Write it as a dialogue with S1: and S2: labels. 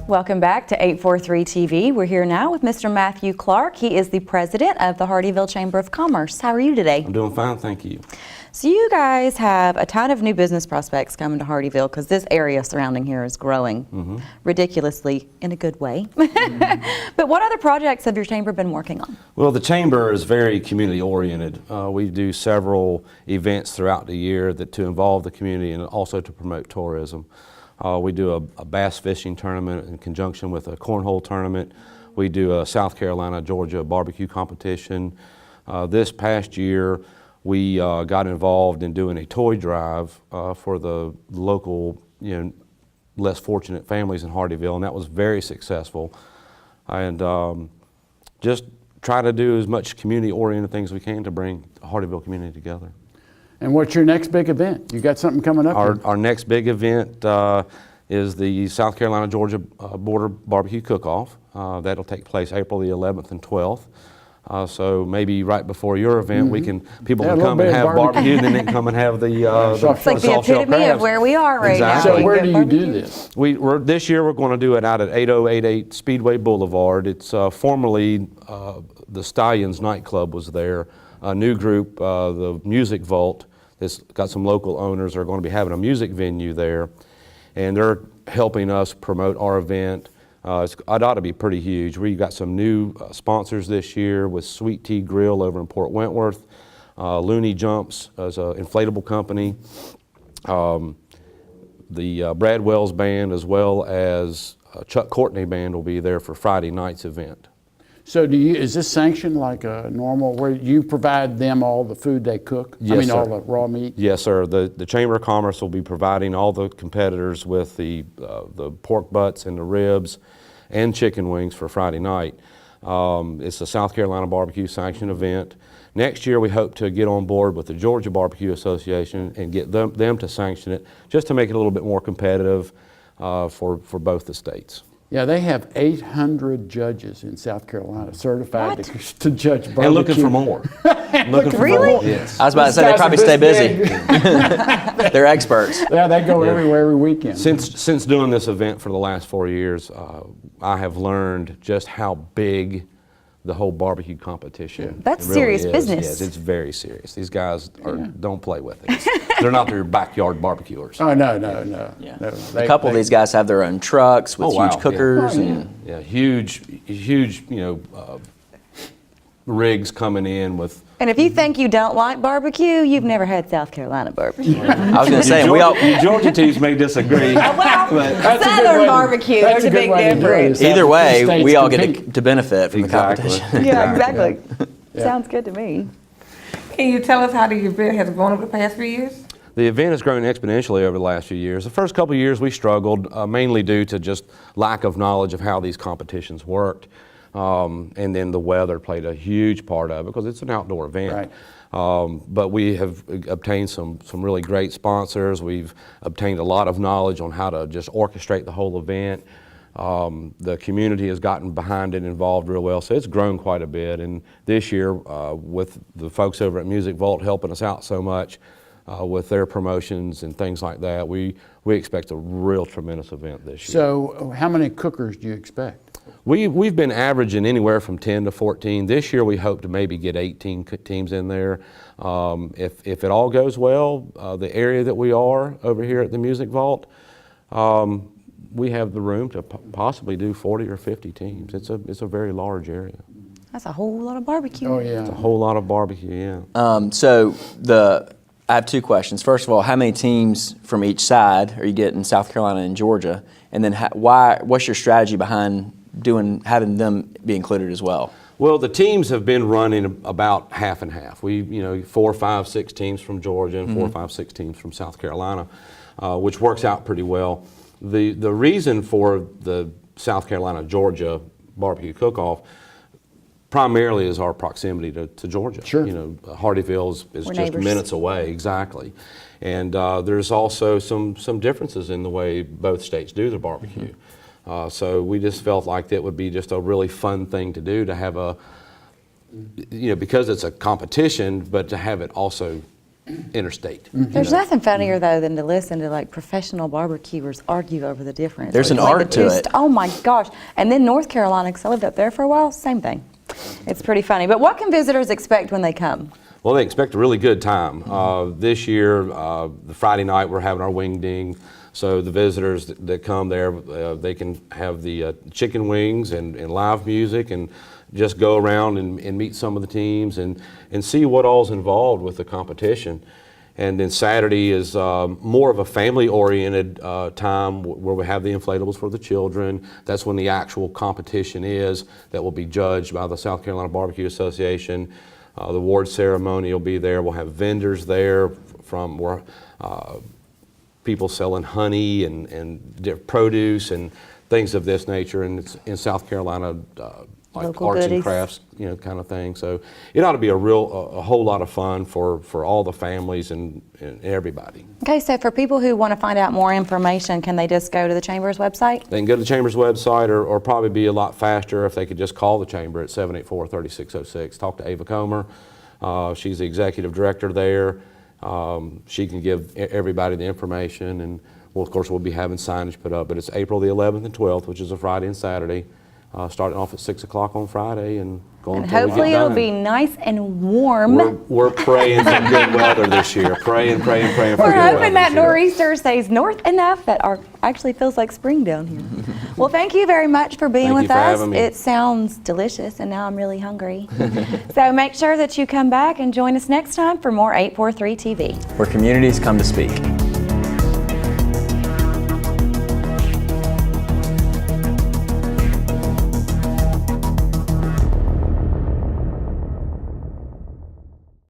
S1: Welcome back to 843 TV. We're here now with Mr. Matthew Clark. He is the president of the Hardeeville Chamber of Commerce. How are you today?
S2: I'm doing fine, thank you.
S1: So you guys have a ton of new business prospects coming to Hardeeville because this area surrounding here is growing ridiculously in a good way. But what other projects have your chamber been working on?
S2: Well, the chamber is very community oriented. We do several events throughout the year to involve the community and also to promote tourism. We do a bass fishing tournament in conjunction with a cornhole tournament. We do a South Carolina, Georgia barbecue competition. This past year, we got involved in doing a toy drive for the local, less fortunate families in Hardeeville, and that was very successful. And just try to do as much community-oriented things as we can to bring the Hardeeville community together.
S3: And what's your next big event? You got something coming up?
S2: Our next big event is the South Carolina-Georgia border barbecue cook-off. That'll take place April the 11th and 12th. So maybe right before your event, people can come and have barbecue, and then they can come and have the
S1: It's like the epitome of where we are right now.
S3: So where do you do this?
S2: This year we're going to do it out at 8088 Speedway Boulevard. It's formerly the Stallions nightclub was there. A new group, the Music Vault, that's got some local owners, are going to be having a music venue there, and they're helping us promote our event. It ought to be pretty huge. We got some new sponsors this year with Sweet Tea Grill over in Port Wentworth, Looney Jumps as an inflatable company, the Brad Wells Band, as well as Chuck Courtney Band will be there for Friday night's event.
S3: So is this sanctioned like a normal, where you provide them all the food they cook?
S2: Yes, sir.
S3: all the raw meat?
S2: Yes, sir. The Chamber of Commerce will be providing all the competitors with the pork butts and the ribs and chicken wings for Friday night. It's a South Carolina barbecue sanctioned event. Next year we hope to get on board with the Georgia Barbecue Association and get them to sanction it, just to make it a little bit more competitive for both the states.
S3: Yeah, they have 800 judges in South Carolina certified to judge barbecue.
S2: And looking for more.
S1: Really?
S2: More. Yes.
S4: I was about to say, they probably stay busy. They're experts.
S3: Yeah, they go everywhere every weekend.
S2: Since doing this event for the last 4 years, I have learned just how big the whole barbecue competition
S1: That's
S2: really
S1: serious
S2: is.
S1: business.
S2: Yes, it's very serious. These guys don't play with it. They're not their backyard barbecuers.
S3: Oh, no.
S4: Yeah.
S3: No,
S4: A couple of these guys have their own trucks with huge cookers.
S2: Yeah, huge, rigs coming in with.
S1: And if you think you don't like barbecue, you've never had South Carolina barbecue.
S4: I was going to say,
S2: you Georgia teams may disagree.
S1: Well, Southern barbecue, there's a big difference.
S4: either way, we all get to benefit from the competition.
S1: Yeah, exactly. Sounds good to me.
S5: Can you tell us how the event has grown over the past few years?
S2: The event has grown exponentially over the last few years. The first couple of years we struggled, mainly due to just lack of knowledge of how these competitions worked. And then the weather played a huge part of it because it's an outdoor event.
S3: Right.
S2: But we have obtained some really great sponsors. We've obtained a lot of knowledge on how to just orchestrate the whole event. The community has gotten behind it, involved real well, so it's grown quite a bit. And this year, with the folks over at Music Vault helping us out so much with their promotions and things like that, we expect a real tremendous event this year.
S3: So how many cookers do you expect?
S2: We've been averaging anywhere from 10 to 14. This year we hope to maybe get 18 teams in there. If it all goes well, the area that we are over here at the Music Vault, we have the room to possibly do 40 or 50 teams. It's a very large area.
S1: That's a whole lot of barbecue.
S3: Oh, yeah.
S2: It's a whole lot of barbecue, yeah.
S4: I have two questions. First of all, how many teams from each side are you getting, South Carolina and Georgia? And then what's your strategy behind having them be included as well?
S2: Well, the teams have been running about half and half. 4, 5, 6 teams from Georgia and 4, 5, 6 teams from South Carolina, which works out pretty well. The reason for the South Carolina-Georgia barbecue cook-off primarily is our proximity to Georgia.
S3: Sure.
S2: Hardeeville is just
S1: neighbors.
S2: minutes away, exactly. And there's also some differences in the way both states do their barbecue. So we just felt like that would be just a really fun thing to do, to have because it's a competition, but to have it also interstate.
S1: There's nothing funnier though than to listen to like professional barbecuers argue over the difference.
S4: There's
S1: It's
S4: an
S1: like
S4: art
S1: the two
S4: to it.
S1: Oh my gosh. And then North Carolina, because I lived up there for a while, same thing. It's pretty funny. But what can visitors expect when they come?
S2: Well, they expect a really good time. This year, the Friday night, we're having our wing ding. So the visitors that come there, they can have the chicken wings and live music and just go around and meet some of the teams and see what all's involved with the competition. And then Saturday is more of a family-oriented time where we have the inflatables for the children. That's when the actual competition is that will be judged by the South Carolina Barbecue Association. The award ceremony will be there. We'll have vendors there from where people selling honey and produce and things of this nature. And it's in South Carolina, like
S1: Local
S2: arts
S1: goodies.
S2: and crafts, kind of thing. So it ought to be a whole lot of fun for all the families and everybody.
S1: Okay, so for people who want to find out more information, can they just go to the Chamber's website?
S2: They can go to the Chamber's website or probably be a lot faster if they could just call the Chamber at 784-3606. Talk to Ava Comer. She's the executive director there. She can give everybody the information, and of course we'll be having signage put up. But it's April the 11th and 12th, which is a Friday and Saturday, starting off at 6 o'clock on Friday and going
S1: And
S2: until we get
S1: hopefully it'll
S2: done.
S1: be nice and warm.
S2: We're praying for good weather this year. Praying for
S1: We're
S2: good weather
S1: hoping that
S2: this year.
S1: nor'easter stays north enough that actually feels like spring down here. Well, thank you very much for being
S2: Thank you
S1: with
S2: for
S1: us.
S2: having me.
S1: It sounds delicious, and now I'm really hungry. So make sure that you come back and join us next time for more 843 TV.
S4: Where communities come to speak.